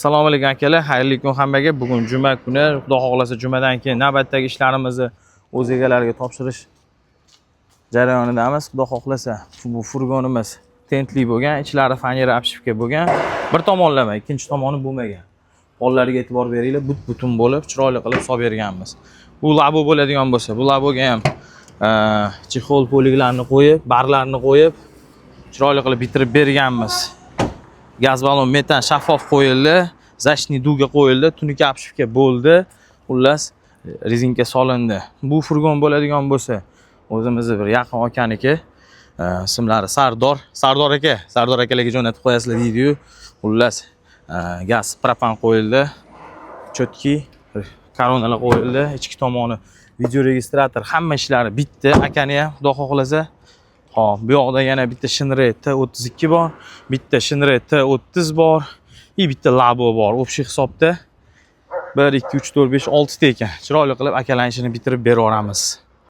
Assalomu alaykum akalar, xayrli kun hammaga. Bugun juma kuni, Xudo xohlasa jumadan keyin navbatdagi ishlarimizni o'z egalariga topshirish jarayonidamiz. Xudo xohlasa bu furgonimiz tentli bo'lgan, ichlari fanera obshivka bo'lgan. Bir tomonlama, ikkinchi tomoni bo'lmagan. Qo'llariga e'tibor beringlar, butun bo'lib, chiroyli qilib solib berganmiz. Bu labo bo'ladigan bo'lsa, bu laboga ham chexol poliglarni qo'yib, barlarni qo'yib, chiroyli qilib bitirib berganmiz. Gaz balon metan shaffof qo'yildi, zashni duga qo'yildi, tunika obshivka bo'ldi. Xullas, rezinka solindi. Bu furgon bo'ladigan bo'lsa, o'zimizni bir yaqin akaniki, ismlari Sardor akalarga jo'natib qo'yasizlar deydi-yu. Xullas, gaz propan qo'yildi. Chotki koronalar qo'yildi, ichki tomoni video registrator, hamma ishlari bitta. Akani ham Xudo xohlasa. Hop, bu yoqda yana bitta Shinray T32 bor, bitta Shinray T30 bor, bitta labo bor. O'sha hisobda 1 2 3 4 5 6 ta ekan. Chiroyli qilib akalar ishini bitirib beraveramiz.